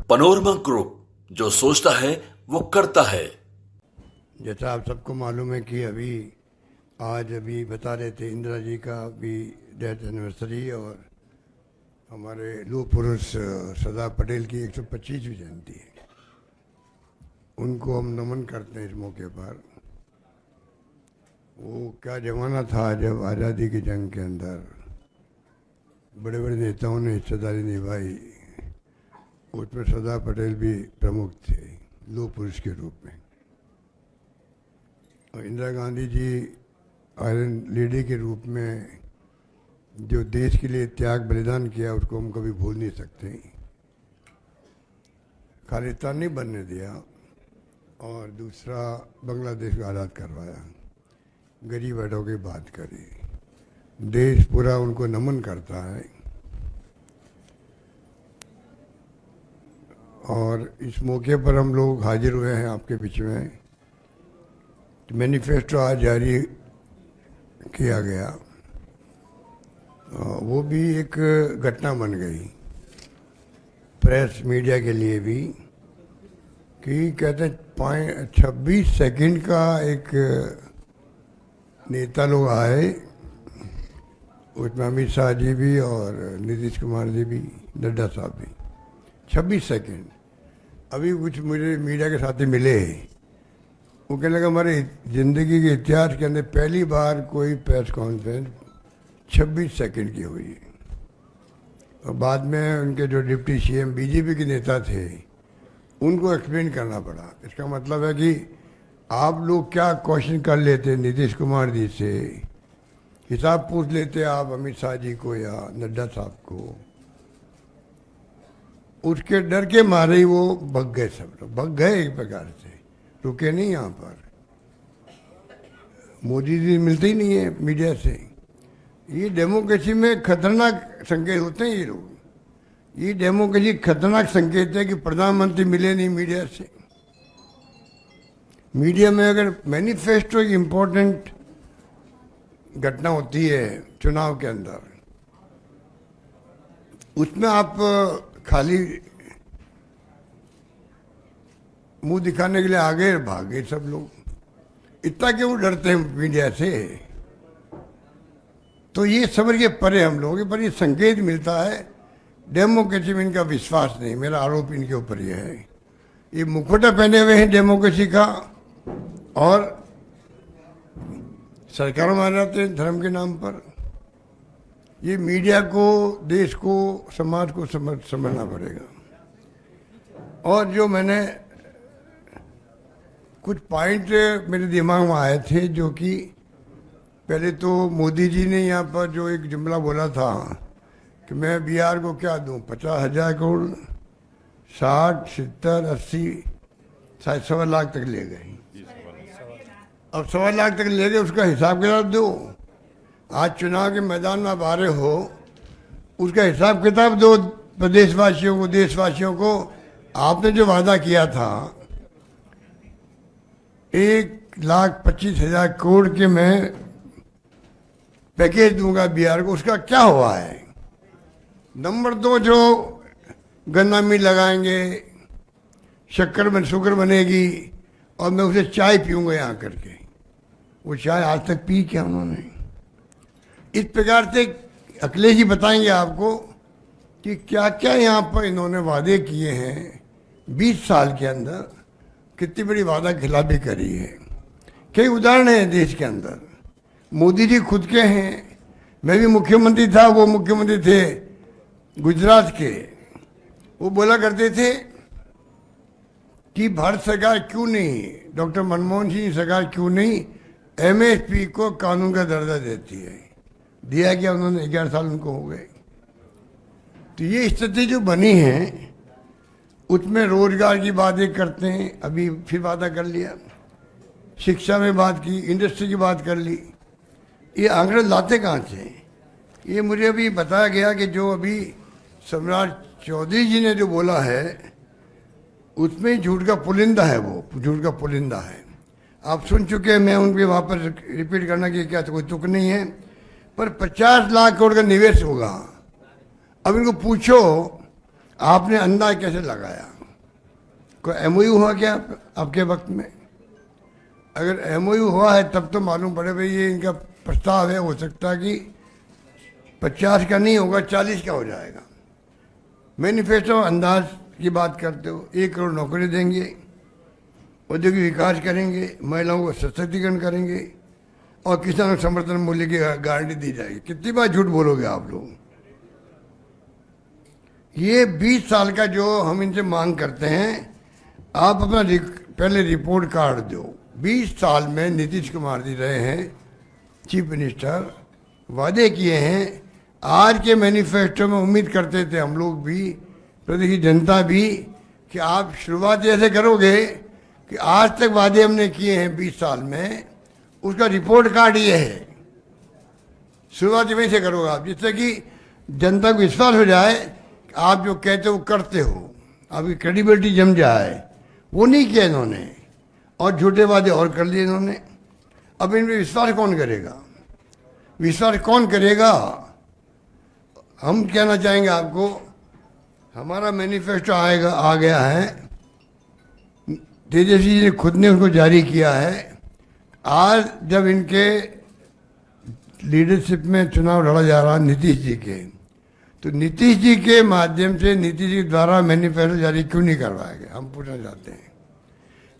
Panorama group, जो सोचता है वो करता है। जैसा आप सबको मालूम है कि अभी बता रहे थे इंदिरा जी का भी डेथ एनिवर्सरी और हमारे लौह पुरुष सरदार पटेल की 125वीं जयंती है। उनको हम नमन करते हैं इस मौके पर। वो क्या जमाना था जब आज़ादी की जंग के अंदर बड़े बड़े नेताओं ने हिस्सेदारी निभाई, उसमें सरदार पटेल भी प्रमुख थे लौह पुरुष के रूप में। और इंदिरा गांधी जी आयरन लेडी के रूप में जो देश के लिए त्याग बलिदान किया, उसको हम कभी भूल नहीं सकते। खालिस्तान नहीं बनने दिया और दूसरा बांग्लादेश को आज़ाद करवाया। गरीब बैठों की बात करी, देश पूरा उनको नमन करता है। और इस मौके पर हम लोग हाजिर हुए हैं आपके बीच में। मैनिफेस्टो आज जारी किया गया, वो भी एक घटना बन गई प्रेस मीडिया के लिए भी, कि कहते हैं 26 सेकंड का एक नेता लोग आए, उसमें अमित शाह जी भी और नीतीश कुमार जी भी, नड्डा साहब भी। 26 सेकंड। अभी कुछ मुझे मीडिया के साथी मिले, वो कहने लगा हमारे ज़िंदगी के इतिहास के अंदर पहली बार कोई प्रेस कॉन्फ्रेंस 26 सेकंड की हुई। और बाद में उनके जो डिप्टी सीएम बीजेपी के नेता थे, उनको एक्सप्लेन करना पड़ा। इसका मतलब है कि आप लोग क्या क्वेश्चन कर लेते नीतीश कुमार जी से, हिसाब पूछ लेते आप अमित शाह जी को या नड्डा साहब को। उसके डर के मारे ही वो भग गए, सब लोग भग गए एक प्रकार से, रुके नहीं। यहाँ पर मोदी जी मिलते ही नहीं है मीडिया से। ये डेमोक्रेसी में खतरनाक संकेत होते हैं ये लोग। ये डेमोक्रेसी खतरनाक संकेत है कि प्रधानमंत्री मिले नहीं मीडिया से। मीडिया में अगर मैनिफेस्टो एक इम्पोर्टेंट घटना होती है चुनाव के अंदर, उसमें आप खाली मुंह दिखाने के लिए आगे भागे सब लोग। इतना क्यों डरते हैं मीडिया से? तो ये समझ के परे हम लोगों के पर ये संकेत मिलता है डेमोक्रेसी में इनका विश्वास नहीं। मेरा आरोप इनके ऊपर यह है। ये मुखौटा पहने हुए हैं डेमोक्रेसी का और सरकारों में आ जाते हैं धर्म के नाम पर। ये मीडिया को, देश को, समाज को समझना पड़ेगा। और जो मैंने कुछ पॉइंट मेरे दिमाग में आए थे, जो कि पहले तो मोदी जी ने यहाँ पर जो एक जुमला बोला था कि मैं बिहार को क्या दूं, 50,000 करोड़, 60, 70, 80, शायद 1.25 लाख तक ले गए। अब 1.25 लाख तक ले गए, उसका हिसाब किताब दो। आज चुनाव के मैदान में आप आ रहे हो, उसका हिसाब किताब दो प्रदेशवासियों को, देशवासियों को। आपने जो वादा किया था 1,25,000 करोड़ के मैं पैकेज दूंगा बिहार को, उसका क्या हुआ है? नंबर 2, जो गन्ना मिल लगाएंगे, शुगर बनेगी और मैं उसे चाय पीऊंगा यहाँ करके। वो चाय आज तक पी क्या उन्होंने? इस प्रकार से अखिलेश जी बताएंगे आपको कि क्या क्या यहाँ पर इन्होंने वादे किए हैं 20 साल के अंदर, कितनी बड़ी वादा खिलाफी करी है। कई उदाहरण हैं देश के अंदर। मोदी जी खुद के हैं, मैं भी मुख्यमंत्री था, वो मुख्यमंत्री थे गुजरात के। वो बोला करते थे कि भारत सरकार क्यों नहीं, डॉक्टर मनमोहन सिंह सरकार क्यों नहीं एमएसपी को कानून का दर्जा देती है। दिया गया उन्होंने, 11 साल उनको हो गए। तो ये स्थिति जो बनी है, उसमें रोजगार की बातें करते हैं, अभी फिर वादा कर लिया, शिक्षा में बात की, इंडस्ट्री की बात कर ली। ये आंकड़े लाते कहाँ से? ये मुझे अभी बताया गया कि जो अभी सम्राट चौधरी जी ने जो बोला है, उसमें झूठ का पुलिंदा है। वो झूठ का पुलिंदा है, आप सुन चुके हैं। मैं उनके वहाँ पर रिपीट करना कि क्या कोई तुक नहीं है। पर 50 लाख करोड़ का निवेश होगा। अब इनको पूछो आपने अंदाज कैसे लगाया? कोई एमओयू हुआ क्या आपके वक्त में? अगर एमओयू हुआ है तब तो मालूम पड़े भाई ये इनका प्रस्ताव है, हो सकता है कि 50 का नहीं होगा, 40 का हो जाएगा। मैनिफेस्टो अंदाज की बात करते हो, 1 करोड़ नौकरी देंगे, औद्योगिक विकास करेंगे, महिलाओं को सशक्तिकरण करेंगे और किसानों को समर्थन मूल्य की गारंटी दी जाएगी। कितनी बार झूठ बोलोगे आप लोग? ये 20 साल का जो हम इनसे मांग करते हैं, आप अपना पहले रिपोर्ट कार्ड दो। 20 साल में नीतीश कुमार जी रहे हैं चीफ मिनिस्टर, वादे किए हैं। आज के मैनिफेस्टो में उम्मीद करते थे हम लोग भी, प्रदेश की जनता भी, कि आप शुरुआत ऐसे करोगे कि आज तक वादे हमने किए हैं 20 साल में, उसका रिपोर्ट कार्ड ये है। शुरुआत वहीं से करोगे आप, जिससे कि जनता को विश्वास हो जाए कि आप जो कहते हो करते हो, आपकी क्रेडिबिलिटी जम जाए। वो नहीं किया इन्होंने, और झूठे वादे और कर लिए इन्होंने। अब इन पर विश्वास कौन करेगा? विश्वास कौन करेगा? हम कहना चाहेंगे आपको, हमारा मैनिफेस्टो आ गया है, तेजस्वी जी ने खुद ने उसको जारी किया है। आज जब इनके लीडरशिप में चुनाव लड़ा जा रहा है नीतीश जी के, तो नीतीश जी के माध्यम से, नीतीश जी द्वारा मैनिफेस्टो जारी क्यों नहीं करवाया गया, हम पूछना चाहते हैं।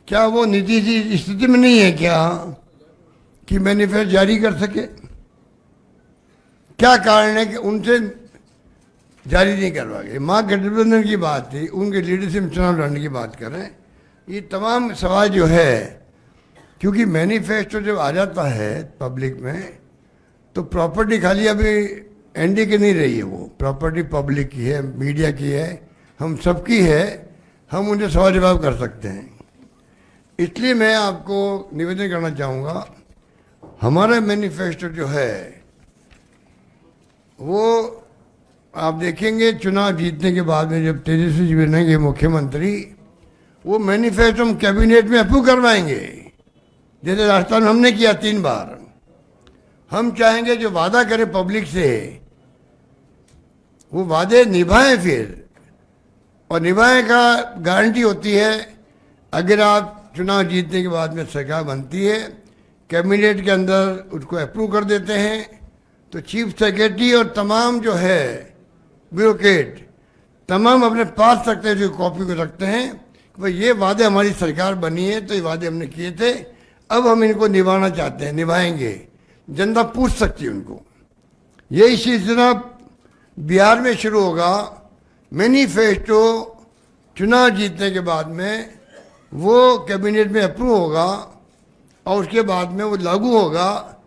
क्या वो नीतीश जी इस स्थिति में नहीं है क्या कि मैनिफेस्टो जारी कर सके? क्या कारण है कि उनसे जारी नहीं करवा गए? महागठबंधन की बात थी, उनके लीडरशिप में चुनाव लड़ने की बात कर रहे हैं। ये तमाम सवाल जो है, क्योंकि मैनिफेस्टो जब आ जाता है पब्लिक में, तो प्रॉपर्टी खाली अभी एनडी की नहीं रही है, वो प्रॉपर्टी पब्लिक की है, मीडिया की है, हम सबकी है। हम उनसे सवाल जवाब कर सकते हैं। इसलिए मैं आपको निवेदन करना चाहूँगा, हमारा मैनिफेस्टो जो है वो आप देखेंगे चुनाव जीतने के बाद में, जब तेजस्वी जी बनेंगे मुख्यमंत्री, वो मैनिफेस्टो हम कैबिनेट में अप्रूव करवाएंगे, जैसे राजस्थान में हमने किया 3 बार। हम चाहेंगे जो वादा करें पब्लिक से, वो वादे निभाएं फिर, और निभाएं का गारंटी होती है अगर आप चुनाव जीतने के बाद में सरकार बनती है, कैबिनेट के अंदर उसको अप्रूव कर देते हैं, तो चीफ सेक्रेटरी और तमाम जो है ब्यूरोक्रेट तमाम अपने पास रखते हैं, जो कॉपी को रखते हैं कि भाई ये वादे हमारी सरकार बनी है, तो ये वादे हमने किए थे, अब हम इनको निभाना चाहते हैं, निभाएंगे। जनता पूछ सकती है उनको। यही सिलसिला बिहार में शुरू होगा। मैनिफेस्टो चुनाव जीतने के बाद में वो कैबिनेट में अप्रूव होगा और उसके बाद में वो लागू होगा।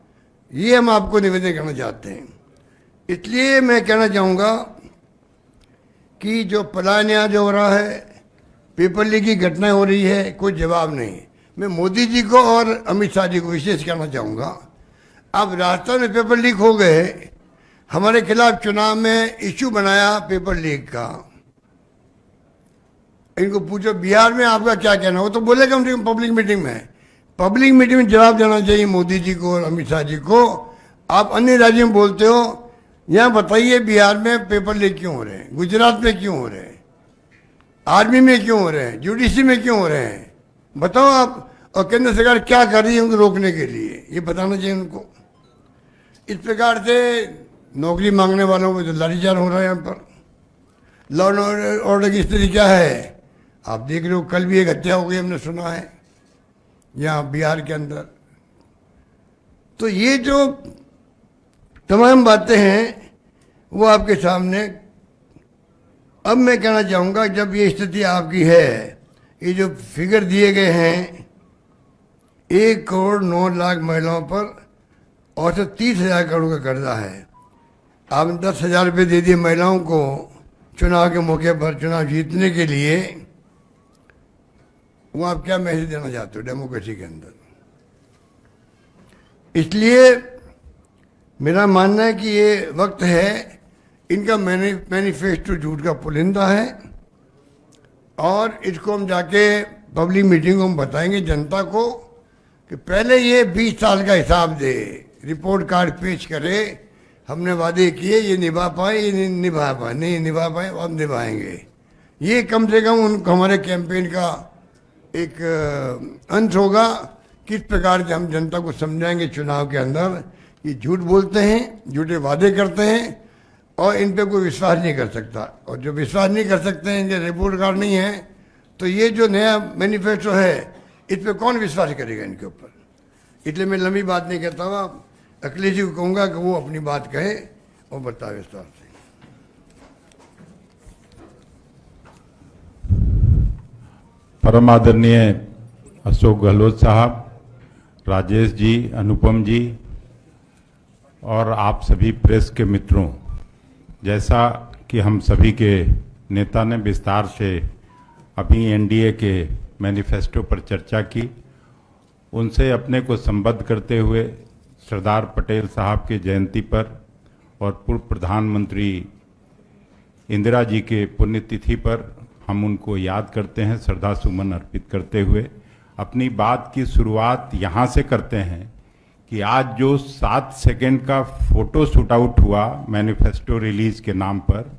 ये हम आपको निवेदन करना चाहते हैं। इसलिए मैं कहना चाहूँगा कि जो पलायन यहाँ जो हो रहा है, पेपर लीक की घटनाएं हो रही है, कोई जवाब नहीं। मैं मोदी जी को और अमित शाह जी को विशेष कहना चाहूँगा, अब राजस्थान में पेपर लीक हो गए, हमारे खिलाफ चुनाव में इश्यू बनाया पेपर लीक का। इनको पूछो बिहार में आपका क्या कहना, वो तो बोले कम से कम पब्लिक मीटिंग में। पब्लिक मीटिंग में जवाब देना चाहिए मोदी जी को और अमित शाह जी को। आप अन्य राज्यों में बोलते हो, यहाँ बताइए बिहार में पेपर लीक क्यों हो रहे हैं, गुजरात में क्यों हो रहे हैं, आर्मी में क्यों हो रहे हैं, जुडिशरी में क्यों हो रहे हैं, बताओ आप। और केंद्र सरकार क्या कर रही है उनको रोकने के लिए, ये बताना चाहिए उनको। इस प्रकार से नौकरी मांगने वालों को जो लाठीचार्ज हो रहा है यहाँ पर, लॉ एंड ऑर्डर की स्थिति क्या है आप देख रहे हो। कल भी एक हत्या हो गई, हमने सुना है यहाँ बिहार के अंदर। तो ये जो तमाम बातें हैं वो आपके सामने। अब मैं कहना चाहूँगा, जब ये स्थिति आपकी है, ये जो फिगर दिए गए हैं 1,09,00,000 महिलाओं पर औसत 30,000 करोड़ का कर्जा है। आपने 10,000 रुपये दे दिए महिलाओं को चुनाव के मौके पर, चुनाव जीतने के लिए। वो आप क्या मैसेज देना चाहते हो डेमोक्रेसी के अंदर? इसलिए मेरा मानना है कि ये वक्त है, इनका मैनिफेस्टो झूठ का पुलिंदा है, और इसको हम जाके पब्लिक मीटिंग में हम बताएंगे जनता को कि पहले ये 20 साल का हिसाब दे, रिपोर्ट कार्ड पेश करे, हमने वादे किए, ये निभा पाए, ये नहीं निभा पाए, नहीं निभा पाए, अब निभाएंगे। ये कम से कम उनको हमारे कैंपेन का एक अंश होगा। किस प्रकार से हम जनता को समझाएंगे चुनाव के अंदर कि झूठ बोलते हैं, झूठे वादे करते हैं और इन पे कोई विश्वास नहीं कर सकता। और जो विश्वास नहीं कर सकते हैं, इनके रिपोर्ट कार्ड नहीं है, तो ये जो नया मैनिफेस्टो है इस पे कौन विश्वास करेगा इनके ऊपर। इसलिए मैं लंबी बात नहीं करता हुआ अखिलेश जी को कहूँगा कि वो अपनी बात कहे और बताए विस्तार से। परम आदरणीय अशोक गहलोत साहब, राजेश जी, अनुपम जी और आप सभी प्रेस के मित्रों, जैसा कि हम सभी के नेता ने विस्तार से अभी एनडीए के मैनिफेस्टो पर चर्चा की, उनसे अपने को संबद्ध करते हुए सरदार पटेल साहब के जयंती पर और पूर्व प्रधानमंत्री इंदिरा जी के पुण्यतिथि पर हम उनको याद करते हैं, श्रद्धा सुमन अर्पित करते हुए अपनी बात की शुरुआत यहाँ से करते हैं कि आज जो 7 सेकेंड का फोटो शूट आउट हुआ मैनिफेस्टो रिलीज के नाम पर,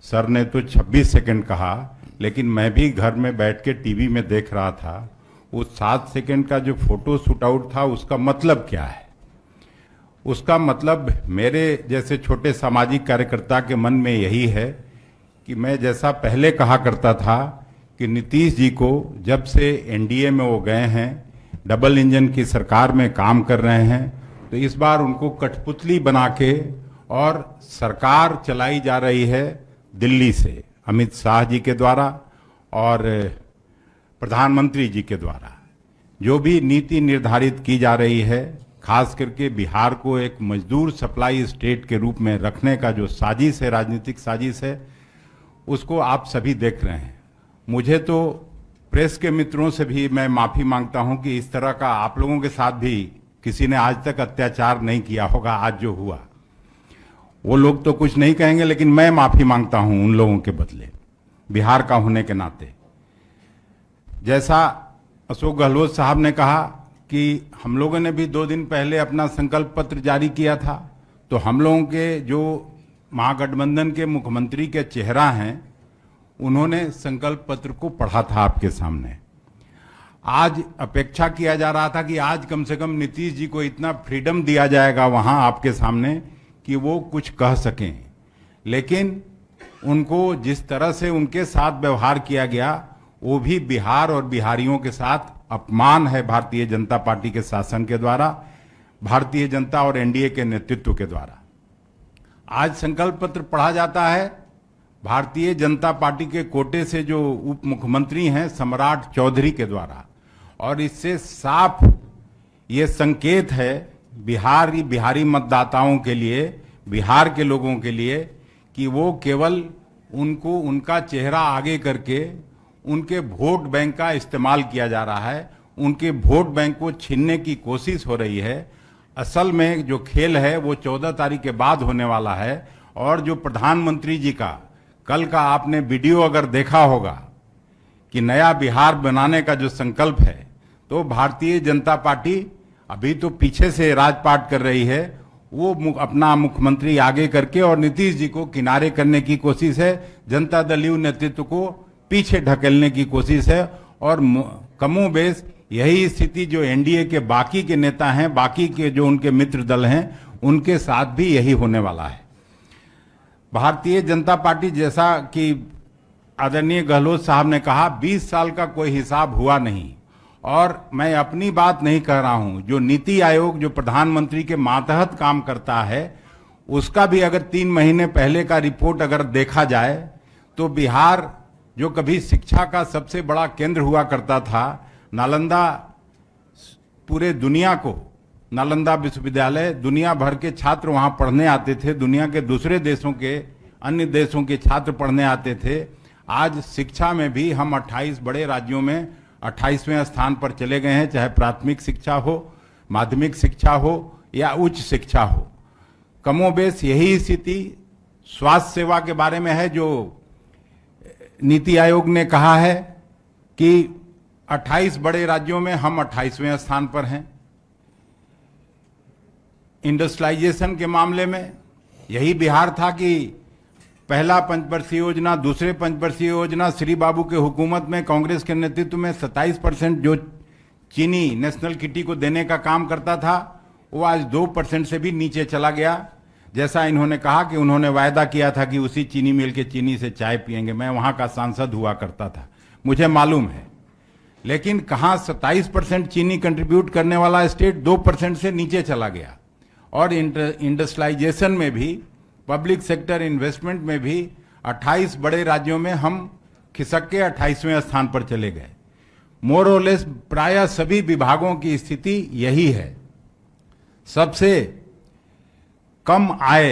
सर ने तो 26 सेकेंड कहा, लेकिन मैं भी घर में बैठ के टीवी में देख रहा था। उस 7 सेकेंड का जो फोटो शूट आउट था उसका मतलब क्या है? उसका मतलब मेरे जैसे छोटे सामाजिक कार्यकर्ता के मन में यही है कि मैं जैसा पहले कहा करता था कि नीतीश जी को जब से एनडीए में वो गए हैं, डबल इंजन की सरकार में काम कर रहे हैं, तो इस बार उनको कठपुतली बना के और सरकार चलाई जा रही है दिल्ली से, अमित शाह जी के द्वारा और प्रधानमंत्री जी के द्वारा। जो भी नीति निर्धारित की जा रही है, खास करके बिहार को एक मजदूर सप्लाई स्टेट के रूप में रखने का जो साजिश है, राजनीतिक साजिश है, उसको आप सभी देख रहे हैं। मुझे तो प्रेस के मित्रों से भी मैं माफ़ी मांगता हूं कि इस तरह का आप लोगों के साथ भी किसी ने आज तक अत्याचार नहीं किया होगा। आज जो हुआ वो लोग तो कुछ नहीं कहेंगे, लेकिन मैं माफ़ी मांगता हूं उन लोगों के बदले, बिहार का होने के नाते। जैसा अशोक गहलोत साहब ने कहा कि हम लोगों ने भी 2 दिन पहले अपना संकल्प पत्र जारी किया था, तो हम लोगों के जो महागठबंधन के मुख्यमंत्री के चेहरा हैं, उन्होंने संकल्प पत्र को पढ़ा था आपके सामने। आज अपेक्षा किया जा रहा था कि आज कम से कम नीतीश जी को इतना फ्रीडम दिया जाएगा वहां आपके सामने कि वो कुछ कह सकें, लेकिन उनको जिस तरह से उनके साथ व्यवहार किया गया वो भी बिहार और बिहारियों के साथ अपमान है। भारतीय जनता पार्टी के शासन के द्वारा, भारतीय जनता और एनडीए के नेतृत्व के द्वारा आज संकल्प पत्र पढ़ा जाता है। भारतीय जनता पार्टी के कोटे से जो उप मुख्यमंत्री हैं सम्राट चौधरी के द्वारा, और इससे साफ ये संकेत है बिहारी मतदाताओं के लिए, बिहार के लोगों के लिए, कि वो केवल उनको उनका चेहरा आगे करके उनके वोट बैंक का इस्तेमाल किया जा रहा है, उनके वोट बैंक को छीनने की कोशिश हो रही है। असल में जो खेल है वो 14 तारीख के बाद होने वाला है। और जो प्रधानमंत्री जी का कल का आपने वीडियो अगर देखा होगा कि नया बिहार बनाने का जो संकल्प है, तो भारतीय जनता पार्टी अभी तो पीछे से राजपाट कर रही है, वो अपना मुख्यमंत्री आगे करके और नीतीश जी को किनारे करने की कोशिश है, जनता दल यू नेतृत्व को पीछे ढकेलने की कोशिश है। और कमोबेश यही स्थिति जो एनडीए के बाकी के नेता हैं, बाकी के जो उनके मित्र दल हैं, उनके साथ भी यही होने वाला है। भारतीय जनता पार्टी, जैसा कि आदरणीय गहलोत साहब ने कहा, 20 साल का कोई हिसाब हुआ नहीं। और मैं अपनी बात नहीं कह रहा हूं, जो नीति आयोग जो प्रधानमंत्री के मातहत काम करता है, उसका भी अगर 3 महीने पहले का रिपोर्ट अगर देखा जाए तो बिहार जो कभी शिक्षा का सबसे बड़ा केंद्र हुआ करता था, नालंदा पूरे दुनिया को, नालंदा विश्वविद्यालय, दुनिया भर के छात्र वहां पढ़ने आते थे, दुनिया के दूसरे देशों के, अन्य देशों के छात्र पढ़ने आते थे। आज शिक्षा में भी हम 28 बड़े राज्यों में 28वें स्थान पर चले गए हैं, चाहे प्राथमिक शिक्षा हो, माध्यमिक शिक्षा हो या उच्च शिक्षा हो। कमोबेश यही स्थिति स्वास्थ्य सेवा के बारे में है, जो नीति आयोग ने कहा है कि 28 बड़े राज्यों में हम 28वें स्थान पर हैं। इंडस्ट्रियलाइजेशन के मामले में यही बिहार था कि पहला पंचवर्षीय योजना, दूसरे पंचवर्षीय योजना, श्री बाबू के हुकूमत में कांग्रेस के नेतृत्व में 27% जो चीनी नेशनल किटी को देने का काम करता था वो आज 2% से भी नीचे चला गया। जैसा इन्होंने कहा कि उन्होंने वायदा किया था कि उसी चीनी मिल के चीनी से चाय पिएंगे। मैं वहां का सांसद हुआ करता था, मुझे मालूम है। लेकिन कहां 27% चीनी कंट्रीब्यूट करने वाला स्टेट 2% से नीचे चला गया। और इंडस्ट्रियलाइजेशन में भी, पब्लिक सेक्टर इन्वेस्टमेंट में भी 28 बड़े राज्यों में हम खिसक के 28वें स्थान पर चले गए। मोर और लेस प्रायः सभी विभागों की स्थिति यही है। सबसे कम आय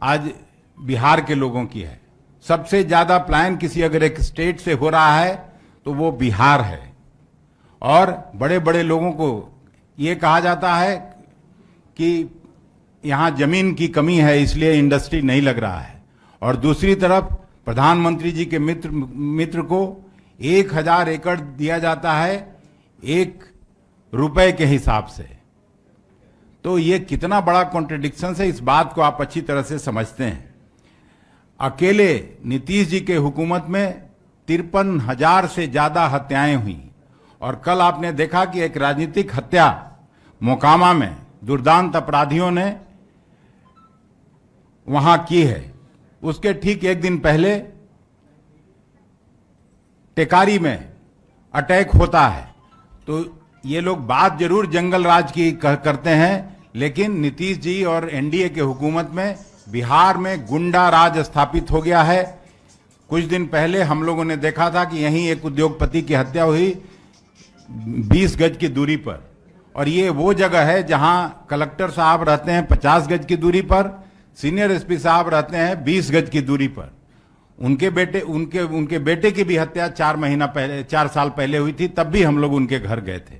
आज बिहार के लोगों की है। सबसे ज्यादा पलायन किसी अगर एक स्टेट से हो रहा है तो वो बिहार है। और बड़े बड़े लोगों को ये कहा जाता है कि यहां जमीन की कमी है इसलिए इंडस्ट्री नहीं लग रहा है। और दूसरी तरफ प्रधानमंत्री जी के मित्र को 1000 एकड़ दिया जाता है 1 रुपए के हिसाब से। तो ये कितना बड़ा कॉन्ट्रडिक्शन है, इस बात को आप अच्छी तरह से समझते हैं। अकेले नीतीश जी के हुकूमत में 53,000 से ज्यादा हत्याएं हुई। और कल आपने देखा कि एक राजनीतिक हत्या मोकामा में दुर्दांत अपराधियों ने वहां की है। उसके ठीक एक दिन पहले टेकारी में अटैक होता है। तो ये लोग बात जरूर जंगल राज की करते हैं, लेकिन नीतीश जी और एनडीए के हुकूमत में बिहार में गुंडा राज स्थापित हो गया है। कुछ दिन पहले हम लोगों ने देखा था कि यहीं एक उद्योगपति की हत्या हुई 20 गज की दूरी पर। और ये वो जगह है जहां कलेक्टर साहब रहते हैं 50 गज की दूरी पर, सीनियर एसपी साहब रहते हैं 20 गज की दूरी पर। उनके बेटे की भी हत्या 4 साल पहले हुई थी, तब भी हम लोग उनके घर गए थे।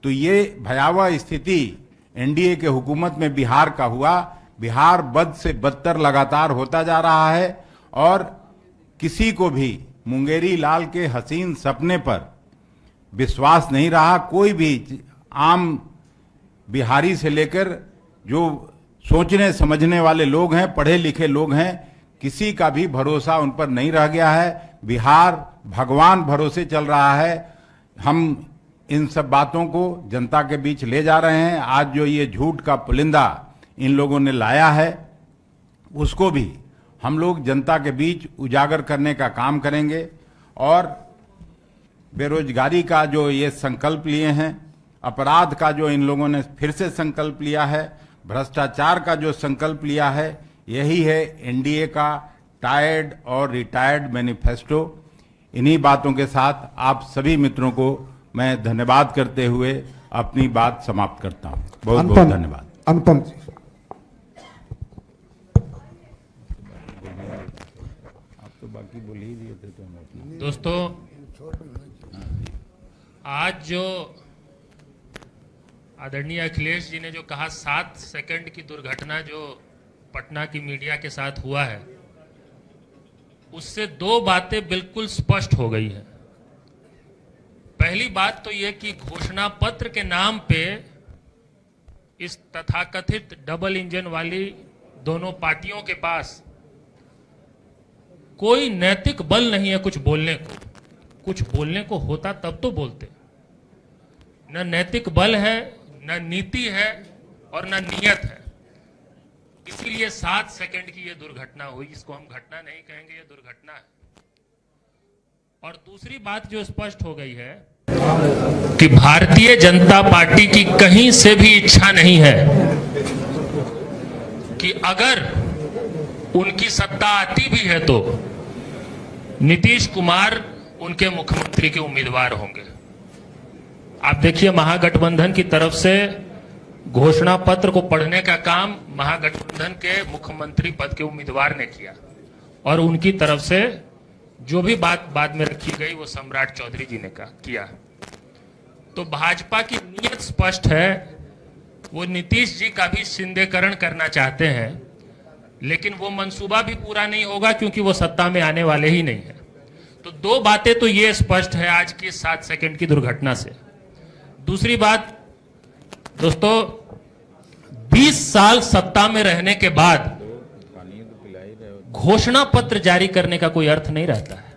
तो ये भयावह स्थिति एनडीए के हुकूमत में बिहार का हुआ। बिहार बद से बदतर लगातार होता जा रहा है। और किसी को भी मुंगेरी लाल के हसीन सपने पर विश्वास नहीं रहा। कोई भी आम बिहारी से लेकर जो सोचने समझने वाले लोग हैं, पढ़े लिखे लोग हैं, किसी का भी भरोसा उन पर नहीं रह गया है। बिहार भगवान भरोसे चल रहा है। हम इन सब बातों को जनता के बीच ले जा रहे हैं। आज जो ये झूठ का पुलिंदा इन लोगों ने लाया है उसको भी हम लोग जनता के बीच उजागर करने का काम करेंगे। और बेरोजगारी का जो ये संकल्प लिए हैं, अपराध का जो इन लोगों ने फिर से संकल्प लिया है, भ्रष्टाचार का जो संकल्प लिया है, यही है एनडीए का टायर्ड और रिटायर्ड मैनिफेस्टो। इन्हीं बातों के साथ आप सभी मित्रों को मैं धन्यवाद करते हुए अपनी बात समाप्त करता हूं। बहुत बहुत धन्यवाद। अनुपम जी। आप तो बाकी बोल ही दिए थे। तो दोस्तों, आज जो आदरणीय अखिलेश जी ने जो कहा 7 सेकंड की दुर्घटना जो पटना की मीडिया के साथ हुआ है, उससे 2 बातें बिल्कुल स्पष्ट हो गई है। पहली बात तो यह कि घोषणा पत्र के नाम पे इस तथाकथित डबल इंजन वाली दोनों पार्टियों के पास कोई नैतिक बल नहीं है कुछ बोलने को। कुछ बोलने को होता तब तो बोलते। न नैतिक बल है, न नीति है और न नियत है। इसीलिए 7 सेकंड की यह दुर्घटना हुई। इसको हम घटना नहीं कहेंगे, यह दुर्घटना है। और दूसरी बात जो स्पष्ट हो गई है कि भारतीय जनता पार्टी की कहीं से भी इच्छा नहीं है कि अगर उनकी सत्ता आती भी है तो नीतीश कुमार उनके मुख्यमंत्री के उम्मीदवार होंगे। आप देखिए, महागठबंधन की तरफ से घोषणा पत्र को पढ़ने का काम महागठबंधन के मुख्यमंत्री पद के उम्मीदवार ने किया और उनकी तरफ से जो भी बात बाद में रखी गई वो सम्राट चौधरी जी ने किया। तो भाजपा की नीयत स्पष्ट है। वो नीतीश जी का भी शिंदेकरण करना चाहते हैं, लेकिन वो मंसूबा भी पूरा नहीं होगा क्योंकि वो सत्ता में आने वाले ही नहीं है। तो 2 बातें तो ये स्पष्ट है आज की 7 सेकंड की दुर्घटना से। दूसरी बात दोस्तों, 20 साल सत्ता में रहने के बाद घोषणा पत्र जारी करने का कोई अर्थ नहीं रहता है।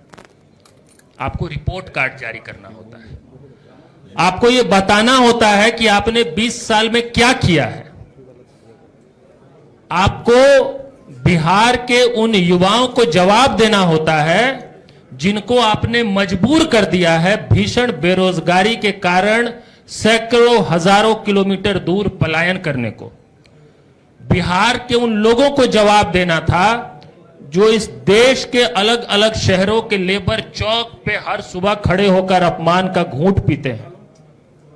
आपको रिपोर्ट कार्ड जारी करना होता है। आपको यह बताना होता है कि आपने 20 साल में क्या किया है। आपको बिहार के उन युवाओं को जवाब देना होता है जिनको आपने मजबूर कर दिया है भीषण बेरोजगारी के कारण सैकड़ों हजारों किलोमीटर दूर पलायन करने को। बिहार के उन लोगों को जवाब देना था जो इस देश के अलग अलग शहरों के लेबर चौक पे हर सुबह खड़े होकर अपमान का घूंट पीते हैं।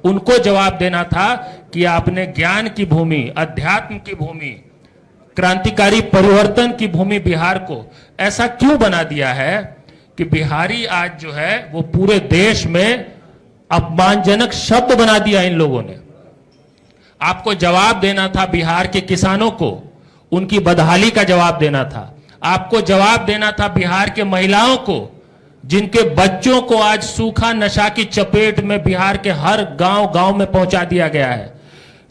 उनको जवाब देना था कि आपने ज्ञान की भूमि, अध्यात्म की भूमि, क्रांतिकारी परिवर्तन की भूमि बिहार को ऐसा क्यों बना दिया है कि बिहारी आज जो है वो पूरे देश में अपमानजनक शब्द बना दिया इन लोगों ने। आपको जवाब देना था बिहार के किसानों को, उनकी बदहाली का जवाब देना था। आपको जवाब देना था बिहार के महिलाओं को जिनके बच्चों को आज सूखा नशा की चपेट में बिहार के हर गांव में पहुंचा दिया गया है।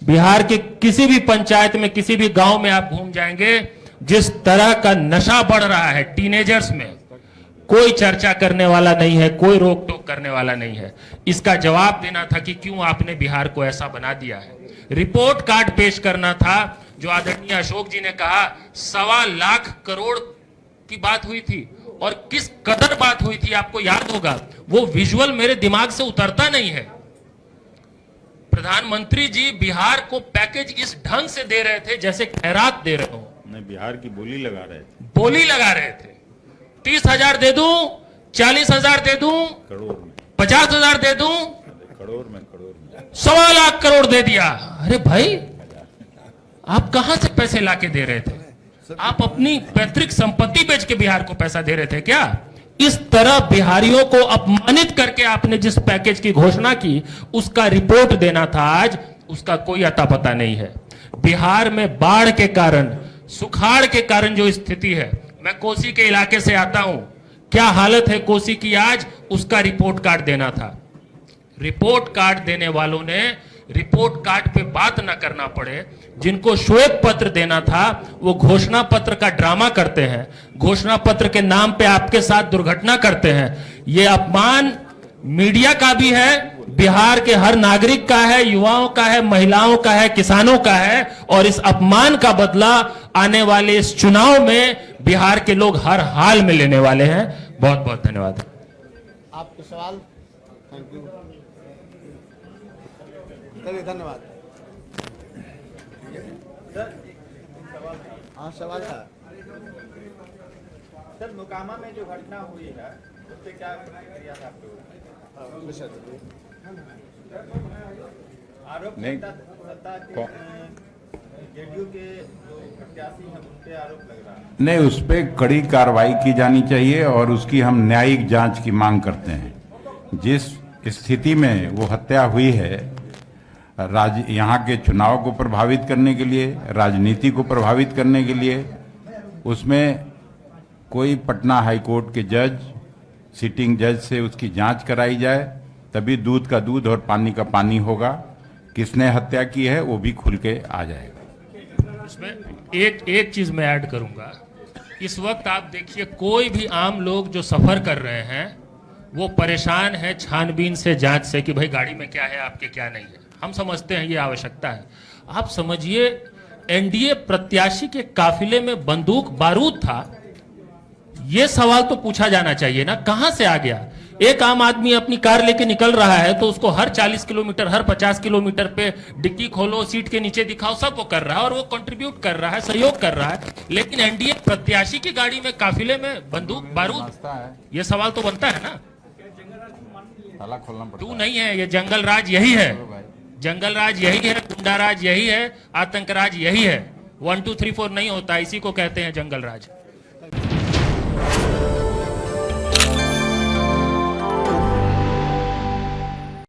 बिहार के किसी भी पंचायत में, किसी भी गांव में आप घूम जाएंगे, जिस तरह का नशा बढ़ रहा है टीनेजर्स में, कोई चर्चा करने वाला नहीं है, कोई रोक टोक करने वाला नहीं है। इसका जवाब देना था कि क्यों आपने बिहार को ऐसा बना दिया है। रिपोर्ट कार्ड पेश करना था। जो आदरणीय अशोक जी ने कहा 1.25 लाख करोड़ की बात हुई थी और किस कदर बात हुई थी आपको याद होगा। वो विजुअल मेरे दिमाग से उतरता नहीं है। प्रधानमंत्री जी बिहार को पैकेज इस ढंग से दे रहे थे जैसे खैरात दे रहे हो। नहीं, बिहार की बोली लगा रहे थे। बोली लगा रहे थे। 30,000 दे दूं, 40,000 दे दूं, करोड़ में, 50,000 दे दूं, करोड़ में 1.25 लाख करोड़ दे दिया। अरे भाई, आप कहां से पैसे लाके दे रहे थे? आप अपनी पैतृक संपत्ति बेच के बिहार को पैसा दे रहे थे क्या? इस तरह बिहारियों को अपमानित करके आपने जिस पैकेज की घोषणा की उसका रिपोर्ट देना था आज, उसका कोई अता पता नहीं है। बिहार में बाढ़ के कारण, सुखाड़ के कारण जो स्थिति है, मैं कोसी के इलाके से आता हूं, क्या हालत है कोसी की आज, उसका रिपोर्ट कार्ड देना था। रिपोर्ट कार्ड देने वालों ने रिपोर्ट कार्ड पे बात न करना पड़े, जिनको श्वेत पत्र देना था वो घोषणा पत्र का ड्रामा करते हैं, घोषणा पत्र के नाम पे आपके साथ दुर्घटना करते हैं। ये अपमान मीडिया का भी है, बिहार के हर नागरिक का है, युवाओं का है, महिलाओं का है, किसानों का है। और इस अपमान का बदला आने वाले इस चुनाव में बिहार के लोग हर हाल में लेने वाले हैं। बहुत बहुत धन्यवाद। आपके सवाल? Thank you. चलिए, धन्यवाद। हाँ, सवाल था सर। मोकामा में जो घटना हुई है उस पर क्या प्रतिक्रिया था आप लोगों की? आरोप नहीं। सत्ता के जेडीयू के जो प्रत्याशी हैं उन पे आरोप लग रहा है। नहीं, उस पर कड़ी कार्रवाई की जानी चाहिए और उसकी हम न्यायिक जांच की मांग करते हैं। जिस स्थिति में वो हत्या हुई है, यहाँ के चुनाव को प्रभावित करने के लिए, राजनीति को प्रभावित करने के लिए, उसमें कोई पटना हाईकोर्ट के जज, सिटिंग जज से उसकी जांच कराई जाए, तभी दूध का दूध और पानी का पानी होगा। किसने हत्या की है वो भी खुल के आ जाएगा। इसमें एक चीज मैं ऐड करूंगा। इस वक्त आप देखिए, कोई भी आम लोग जो सफर कर रहे हैं वो परेशान है छानबीन से, जांच से कि भाई गाड़ी में क्या है, आपके क्या नहीं है। हम समझते हैं ये आवश्यकता है। आप समझिए, एनडीए प्रत्याशी के काफिले में बंदूक बारूद था, यह सवाल तो पूछा जाना चाहिए ना, कहां से आ गया? एक आम आदमी अपनी कार लेके निकल रहा है तो उसको हर 40 किलोमीटर, हर 50 किलोमीटर पे डिक्की खोलो, सीट के नीचे दिखाओ, सब वो कर रहा है और वो कंट्रीब्यूट कर रहा है, सहयोग कर रहा है। लेकिन एनडीए प्रत्याशी की गाड़ी में, काफिले में बंदूक बारूद, ये सवाल तो बनता है ना। तू नहीं है, ये जंगल राज यही है, जंगल राज यही है, गुंडा राज यही है, आतंक राज यही है। 1 2 3 4 नहीं होता, इसी को कहते हैं जंगल राज।